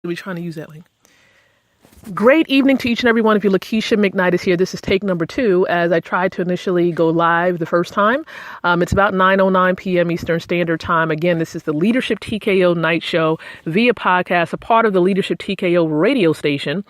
We're trying to use that link. Great evening to each and every one of you. Lakeisha McKnight is here. This is take number 2 as I tried to initially go live the first time. It's about 9:09 p.m. Eastern Standard Time. Again, this is the Leadership TKO Night Show via podcast, a part of the Leadership TKO radio station,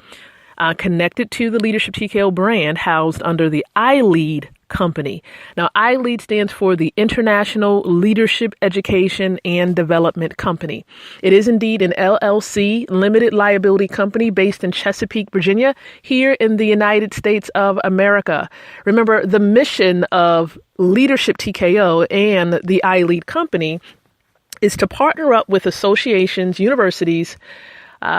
connected to the Leadership TKO brand, housed under the iLead company. Now, iLead stands for the International Leadership Education and Development Company. It is indeed an LLC, limited liability company based in Chesapeake, Virginia, here in the United States of America. Remember, the mission of Leadership TKO and the iLead company is to partner up with associations, universities,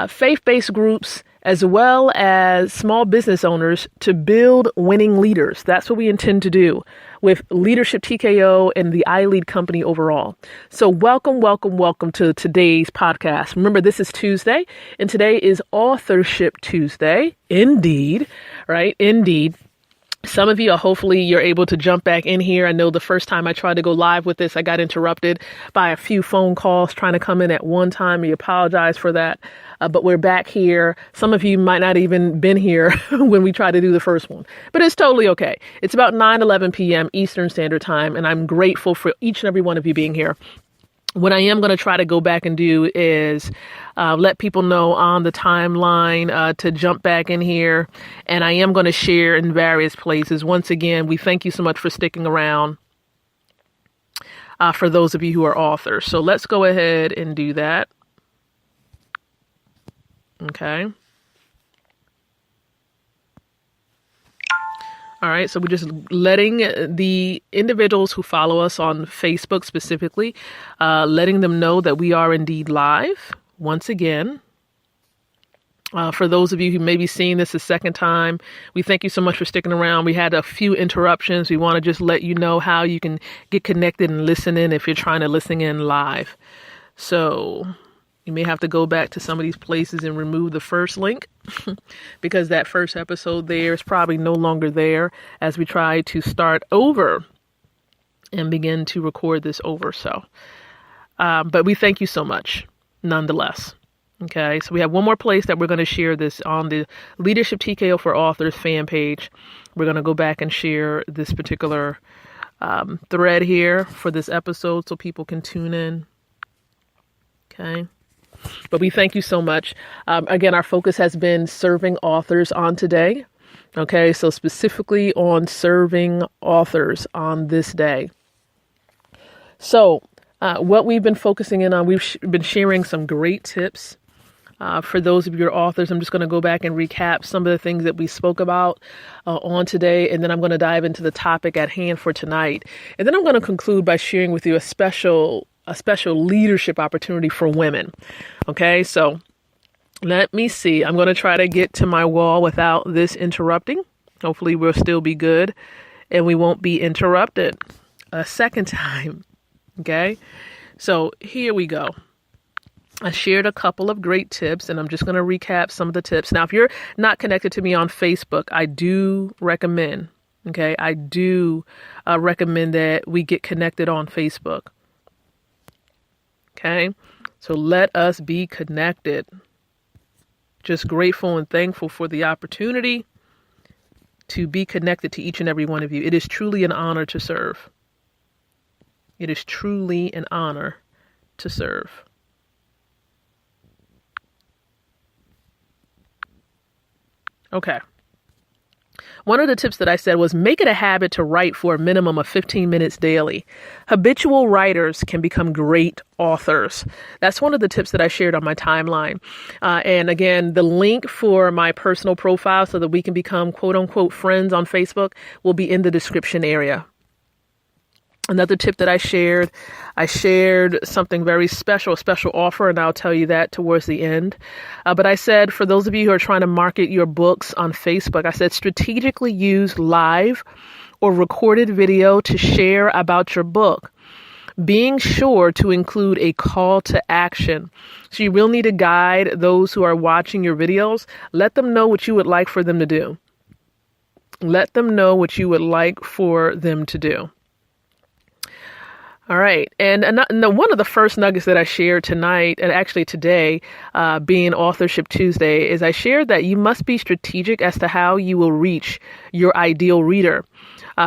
faith-based groups, as well as small business owners to build winning leaders. That's what we intend to do with Leadership TKO and the iLead company overall. So welcome to today's podcast. Remember, this is Tuesday, and today is Authorship Tuesday. Indeed, right? Indeed. Some of you hopefully you're able to jump back in here. I know the first time I tried to go live with this, I got interrupted by a few phone calls trying to come in at one time. We apologize for that. But we're back here. Some of you might not even been here when we tried to do the first one, but it's totally okay. It's about 9:11 p.m. Eastern Standard Time, and I'm grateful for each and every one of you being here. What I am going to try to go back and do is let people know on the timeline to jump back in here. And I am going to share in various places. Once again, we thank you so much for sticking around for those of you who are authors. So let's go ahead and do that. Okay. All right, so we're just letting the individuals who follow us on Facebook specifically, letting them know that we are indeed live once again. For those of you who may be seeing this a second time, we thank you so much for sticking around. We had a few interruptions. We want to just let you know how you can get connected and listen in if you're trying to listen in live. So you may have to go back to some of these places and remove the first link because that first episode there is probably no longer there as we try to start over and begin to record this over. So, but we thank you so much nonetheless. Okay, so we have one more place that we're going to share this on the Leadership TKO for Authors fan page. We're going to go back and share this particular thread here for this episode so people can tune in. Okay. But we thank you so much. Again, our focus has been serving authors on today. Okay, so specifically on serving authors on this day. So what we've been focusing in on, we've been sharing some great tips for those of your authors. I'm just going to go back and recap some of the things that we spoke about on today, and then I'm going to dive into the topic at hand for tonight. And then I'm going to conclude by sharing with you a special leadership opportunity for women. Okay, so let me see. I'm going to try to get to my wall without this interrupting. Hopefully we'll still be good and we won't be interrupted a second time. Okay, so here we go. I shared a couple of great tips and I'm just going to recap some of the tips. Now, if you're not connected to me on Facebook, I do recommend, recommend that we get connected on Facebook. Okay, so let us be connected. Just grateful and thankful for the opportunity to be connected to each and every one of you. It is truly an honor to serve. It is truly an honor to serve. Okay. One of the tips that I said was make it a habit to write for a minimum of 15 minutes daily. Habitual writers can become great authors. That's one of the tips that I shared on my timeline. And again, the link for my personal profile so that we can become quote unquote friends on Facebook will be in the description area. Another tip that I shared something very special, a special offer, and I'll tell you that towards the end. But I said, for those of you who are trying to market your books on Facebook, I said, strategically use live or recorded video to share about your book, being sure to include a call to action. So you will need to guide those who are watching your videos. Let them know what you would like for them to do. Let them know what you would like for them to do. All right. And one of the first nuggets that I shared tonight, and actually today, being Authorship Tuesday, is I shared that you must be strategic as to how you will reach your ideal reader.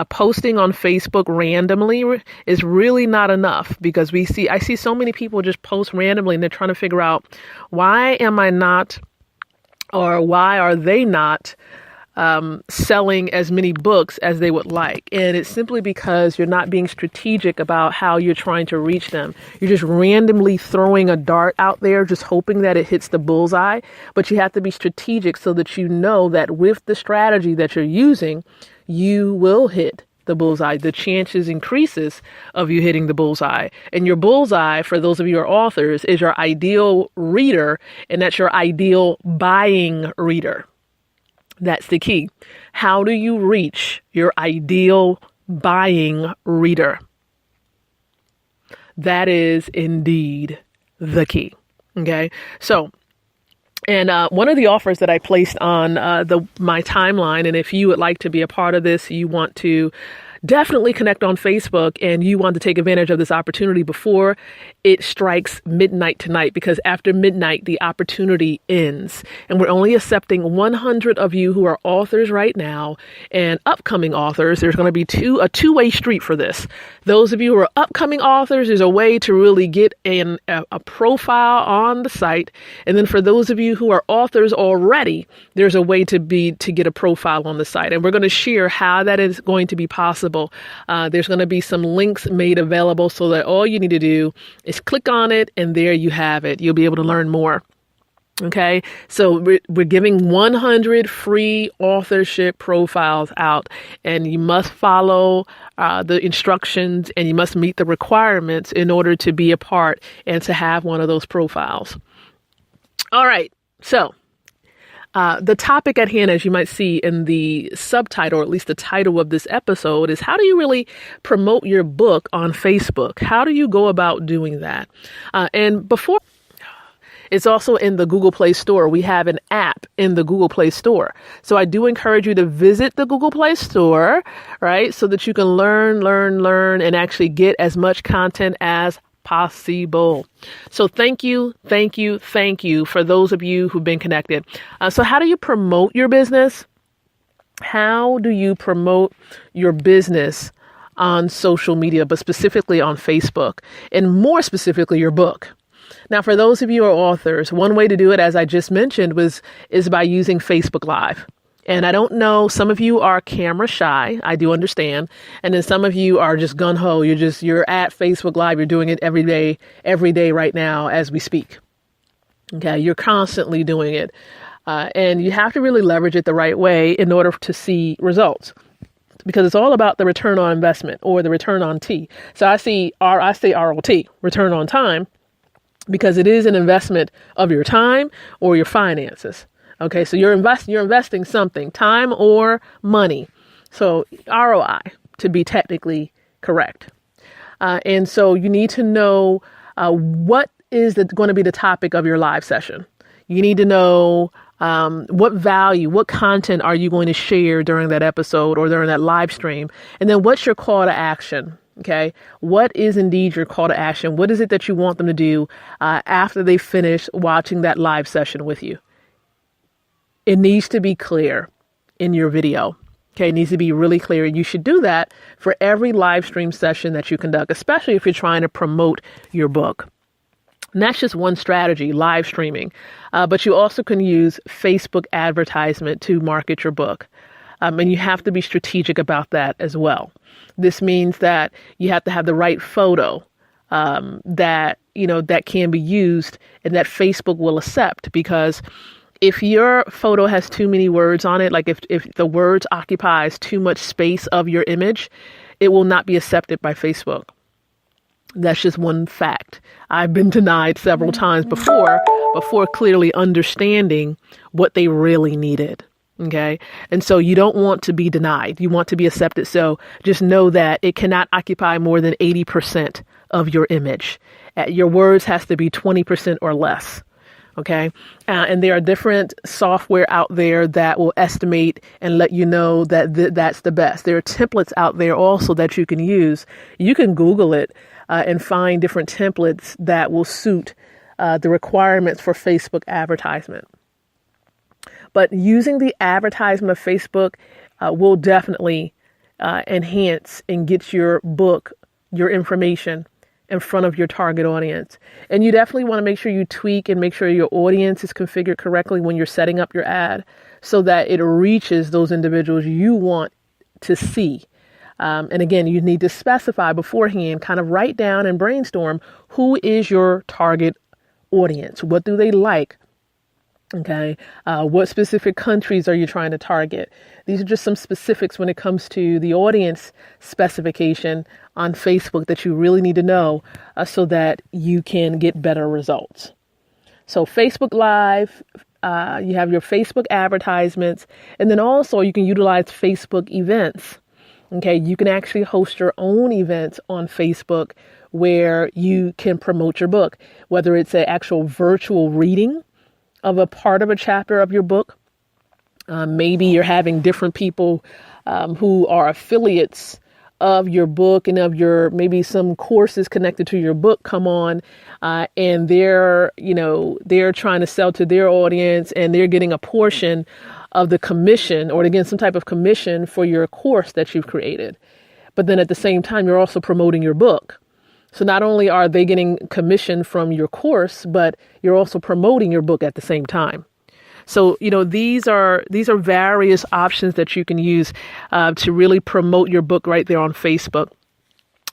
Posting on Facebook randomly is really not enough, because I see so many people just post randomly and they're trying to figure out, why am I not, or why are they not selling as many books as they would like? And it's simply because you're not being strategic about how you're trying to reach them. You're just randomly throwing a dart out there, just hoping that it hits the bullseye. But you have to be strategic so that you know that with the strategy that you're using, you will hit the bullseye. The chances increases of you hitting the bullseye. And your bullseye, for those of you who are authors, is your ideal reader, and that's your ideal buying reader. That's the key. How do you reach your ideal buying reader? That is indeed the key. Okay. So, and one of the offers that I placed on my timeline, and if you would like to be a part of this, you want to definitely connect on Facebook, and you want to take advantage of this opportunity before it strikes midnight tonight, because after midnight, the opportunity ends. And we're only accepting 100 of you who are authors right now and upcoming authors. There's going to be a two-way street for this. Those of you who are upcoming authors, there's a way to really get a profile on the site. And then for those of you who are authors already, there's a way to get a profile on the site. And we're going to share how that is going to be possible. There's going to be some links made available so that all you need to do is click on it, and there you have it. You'll be able to learn more. Okay, so we're giving 100 free authorship profiles out, and you must follow the instructions, and you must meet the requirements in order to be a part and to have one of those profiles. All right, so the topic at hand, as you might see in the subtitle, or at least the title of this episode, is how do you really promote your book on Facebook? How do you go about doing that? And before, it's also in the Google Play Store. We have an app in the Google Play Store. So I do encourage you to visit the Google Play Store, right? So that you can learn, and actually get as much content as possible. So thank you for those of you who've been connected. So how do you promote your business? How do you promote your business on social media, but specifically on Facebook, and more specifically your book? Now, for those of you who are authors, one way to do it, as I just mentioned, is by using Facebook Live. And I don't know, some of you are camera shy. I do understand. And then some of you are just gun ho. You're at Facebook Live. You're doing it every day right now as we speak. Okay. You're constantly doing it. And you have to really leverage it the right way in order to see results, because it's all about the return on investment, or the return on T. So I say ROT, return on time, because it is an investment of your time or your finances. Okay, so you're investing something, time or money. So ROI, to be technically correct. And so you need to know what is going to be the topic of your live session. You need to know what value, what content are you going to share during that episode or during that live stream? And then what's your call to action? Okay, what is indeed your call to action? What is it that you want them to do after they finish watching that live session with you? It needs to be clear in your video. Okay, it needs to be really clear. You should do that for every live stream session that you conduct, especially if you're trying to promote your book. And that's just one strategy, live streaming. But you also can use Facebook advertisement to market your book. And you have to be strategic about that as well. This means that you have to have the right photo that can be used and that Facebook will accept, because if your photo has too many words on it, like if the words occupies too much space of your image, it will not be accepted by Facebook. That's just one fact. I've been denied several times before clearly understanding what they really needed. Okay. And so you don't want to be denied. You want to be accepted. So just know that it cannot occupy more than 80% of your image. Your words has to be 20% or less. Okay. And there are different software out there that will estimate and let you know that that's the best. There are templates out there also that you can use. You can Google it. and find different templates that will suit the requirements for Facebook advertisement. But using the advertisement of Facebook will definitely enhance and get your book, your information in front of your target audience. And you definitely want to make sure you tweak and make sure your audience is configured correctly when you're setting up your ad so that it reaches those individuals you want to see. And again, you need to specify beforehand, kind of write down and brainstorm who is your target audience. What do they like? Okay. What specific countries are you trying to target? These are just some specifics when it comes to the audience specification on Facebook that you really need to know so that you can get better results. So Facebook Live, you have your Facebook advertisements, and then also you can utilize Facebook events. Okay. You can actually host your own events on Facebook where you can promote your book, whether it's an actual virtual reading of a part of a chapter of your book. Maybe you're having different people who are affiliates of your book and of your, maybe some courses connected to your book come on and they're trying to sell to their audience and they're getting a portion of the commission or again, some type of commission for your course that you've created. But then at the same time, you're also promoting your book. So not only are they getting commission from your course, but you're also promoting your book at the same time. So, these are various options that you can use to really promote your book right there on Facebook.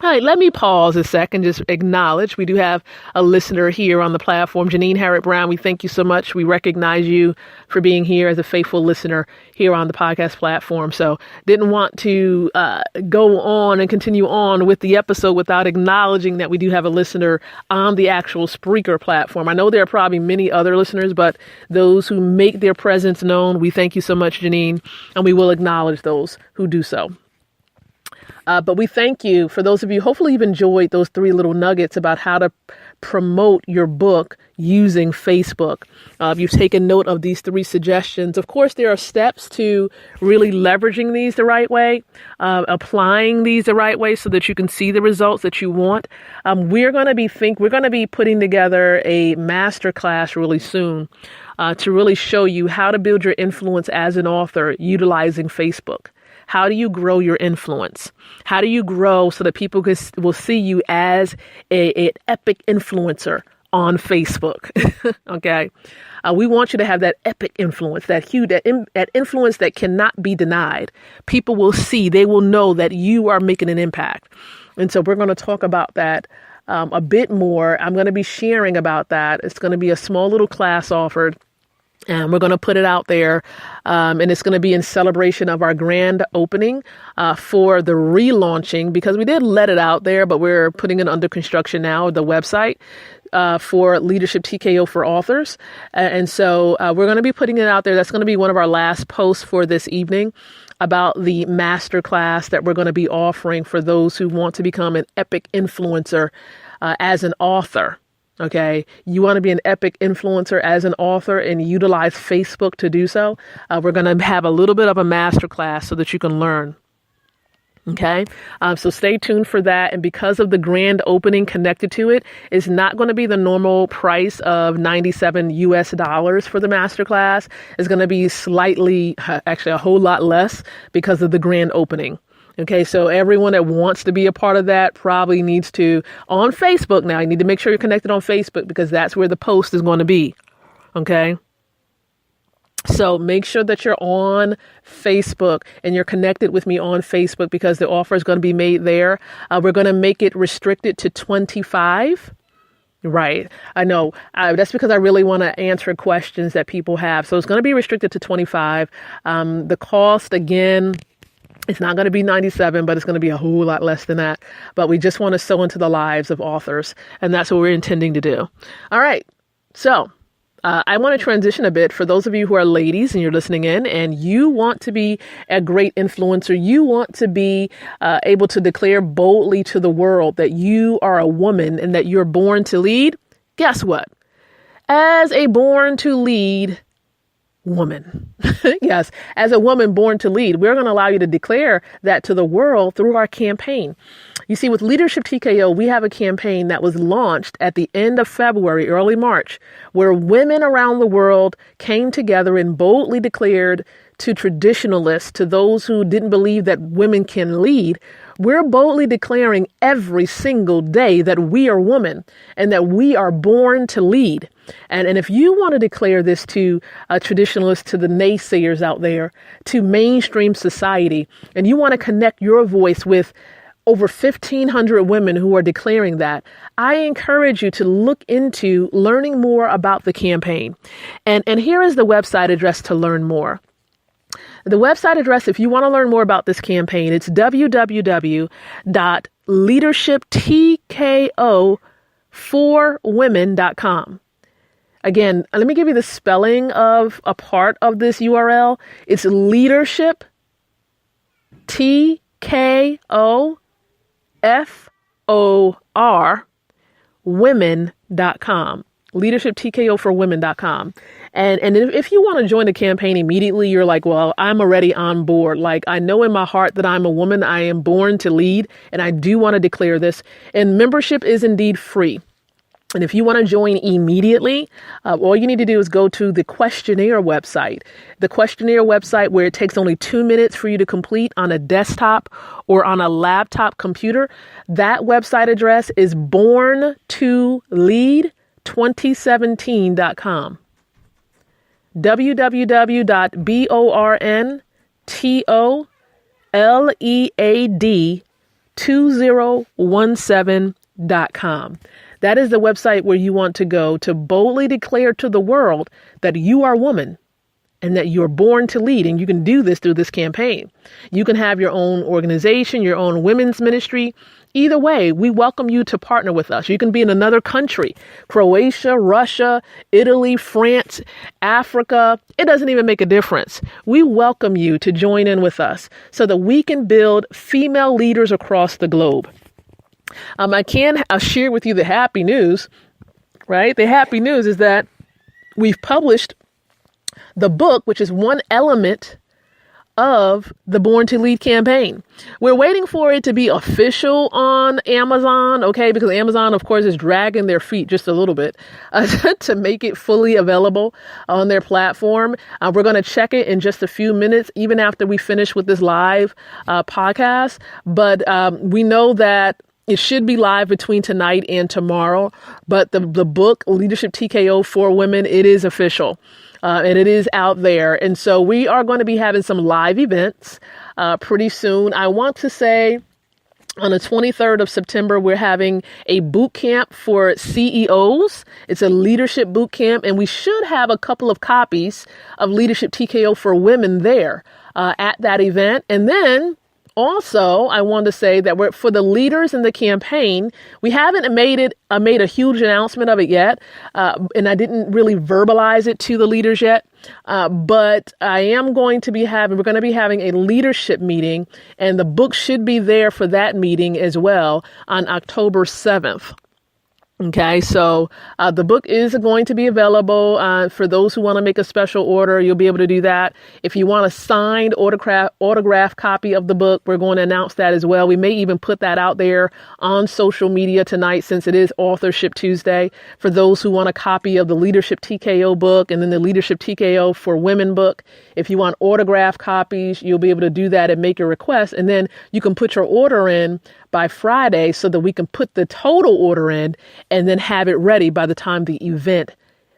All right, let me pause a second, just acknowledge we do have a listener here on the platform. Janine Harriet Brown, we thank you so much. We recognize you for being here as a faithful listener here on the podcast platform. So didn't want to go on and continue on with the episode without acknowledging that we do have a listener on the actual Spreaker platform. I know there are probably many other listeners, but those who make their presence known, we thank you so much, Janine, and we will acknowledge those who do so. But we thank you for those of you, hopefully you've enjoyed those 3 little nuggets about how to promote your book using Facebook. If you've taken note of these 3 suggestions, of course, there are steps to really leveraging these the right way, applying these the right way so that you can see the results that you want. We're going to be putting together a masterclass really soon to really show you how to build your influence as an author utilizing Facebook. How do you grow your influence? How do you grow so that people will see you as an epic influencer on Facebook? Okay. We want you to have that epic influence, that influence that cannot be denied. People will see, they will know that you are making an impact. And so we're going to talk about that a bit more. I'm going to be sharing about that. It's going to be a small little class offered. And we're going to put it out there, and it's going to be in celebration of our grand opening for the relaunching, because we did let it out there, but we're putting it under construction now, the website for Leadership TKO for Authors. And so we're going to be putting it out there. That's going to be one of our last posts for this evening about the masterclass that we're going to be offering for those who want to become an epic influencer as an author. Okay, you want to be an epic influencer as an author and utilize Facebook to do so. We're going to have a little bit of a masterclass so that you can learn. Okay, so stay tuned for that. And because of the grand opening connected to it, it's not going to be the normal price of $97 US for the masterclass. It's going to be slightly, actually a whole lot less because of the grand opening. Okay, so everyone that wants to be a part of that probably needs to, on Facebook now, you need to make sure you're connected on Facebook because that's where the post is going to be. Okay. So make sure that you're on Facebook and you're connected with me on Facebook because the offer is going to be made there. We're going to make it restricted to 25. Right. I know. That's because I really want to answer questions that people have. So it's going to be restricted to 25. The cost, again, it's not going to be 97, but it's going to be a whole lot less than that. But we just want to sow into the lives of authors. And that's what we're intending to do. All right. So I want to transition a bit for those of you who are ladies and you're listening in and you want to be a great influencer. You want to be able to declare boldly to the world that you are a woman and that you're born to lead. Guess what? As a born to lead woman. Yes, as a woman born to lead, we're going to allow you to declare that to the world through our campaign. You see, with Leadership TKO, we have a campaign that was launched at the end of February, early March, where women around the world came together and boldly declared to traditionalists, to those who didn't believe that women can lead, we're boldly declaring every single day that we are women and that we are born to lead. And if you want to declare this to traditionalists, to the naysayers out there, to mainstream society, and you want to connect your voice with over 1,500 women who are declaring that, I encourage you to look into learning more about the campaign. And here is the website address to learn more. The website address, if you want to learn more about this campaign, it's www.leadershiptko4women.com. Again, let me give you the spelling of a part of this URL. It's leadership, TKOFOR, women.com. leadershiptko4women.com. And if you want to join the campaign immediately, you're like, well, I'm already on board. Like, I know in my heart that I'm a woman. I am born to lead, and I do want to declare this. And membership is indeed free. And if you want to join immediately, all you need to do is go to the questionnaire website. The questionnaire website, where it takes only 2 minutes for you to complete on a desktop or on a laptop computer. That website address is borntolead2017.com. www.borntolead2017.com. That is the website where you want to go to boldly declare to the world that you are a woman and that you're born to lead. And you can do this through this campaign. You can have your own organization, your own women's ministry. Either way, we welcome you to partner with us. You can be in another country, Croatia, Russia, Italy, France, Africa. It doesn't even make a difference. We welcome you to join in with us so that we can build female leaders across the globe. I can share with you the happy news, right? The happy news is that we've published the book, which is one element of the Born to Lead campaign. We're waiting for it to be official on Amazon, okay? Because Amazon, of course, is dragging their feet just a little bit to make it fully available on their platform. We're going to check it in just a few minutes, even after we finish with this live podcast. But we know that it should be live between tonight and tomorrow. But the book, Leadership TKO for Women, it is official. And it is out there. And so we are going to be having some live events pretty soon. I want to say on the 23rd of September, we're having a boot camp for CEOs. It's a leadership boot camp, and we should have a couple of copies of Leadership TKO for Women there at that event. And then also, I want to say that we're for the leaders in the campaign. We haven't made a huge announcement of it yet, and I didn't really verbalize it to the leaders yet. But I am going to be we're going to be having a leadership meeting, and the book should be there for that meeting as well on October 7th. Okay, so the book is going to be available for those who want to make a special order. You'll be able to do that. If you want a signed autograph copy of the book, we're going to announce that as well. We may even put that out there on social media tonight, since it is Authorship Tuesday, for those who want a copy of the Leadership TKO book and then the Leadership TKO for Women book. If you want autograph copies, you'll be able to do that and make your request. And then you can put your order in by Friday so that we can put the total order in and then have it ready by the time the event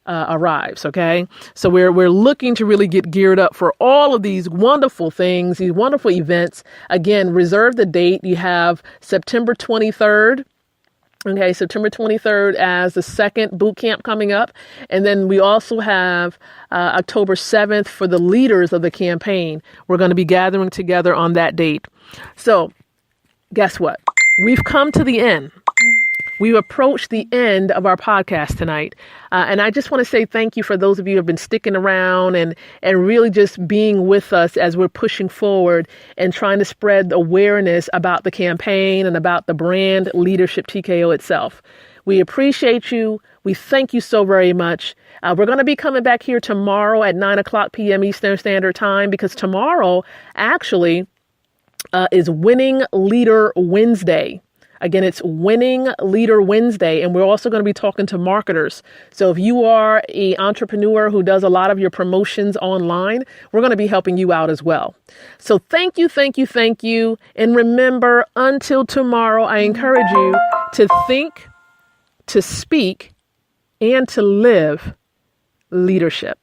arrives. Okay. So we're looking to really get geared up for all of these wonderful things, these wonderful events. Again, reserve the date. You have September 23rd. Okay, September 23rd as the second boot camp coming up. And then we also have October 7th for the leaders of the campaign. We're going to be gathering together on that date. So guess what? We've come to the end. We've approached the end of our podcast tonight. And I just want to say thank you for those of you who have been sticking around and really just being with us as we're pushing forward and trying to spread awareness about the campaign and about the brand Leadership TKO itself. We appreciate you. We thank you so very much. We're going to be coming back here tomorrow at 9:00 p.m. Eastern Standard Time, because tomorrow actually is Winning Leader Wednesday. Again, it's Winning Leader Wednesday, and we're also going to be talking to marketers. So if you are an entrepreneur who does a lot of your promotions online, we're going to be helping you out as well. So thank you, thank you, thank you. And remember, until tomorrow, I encourage you to think, to speak, and to live leadership.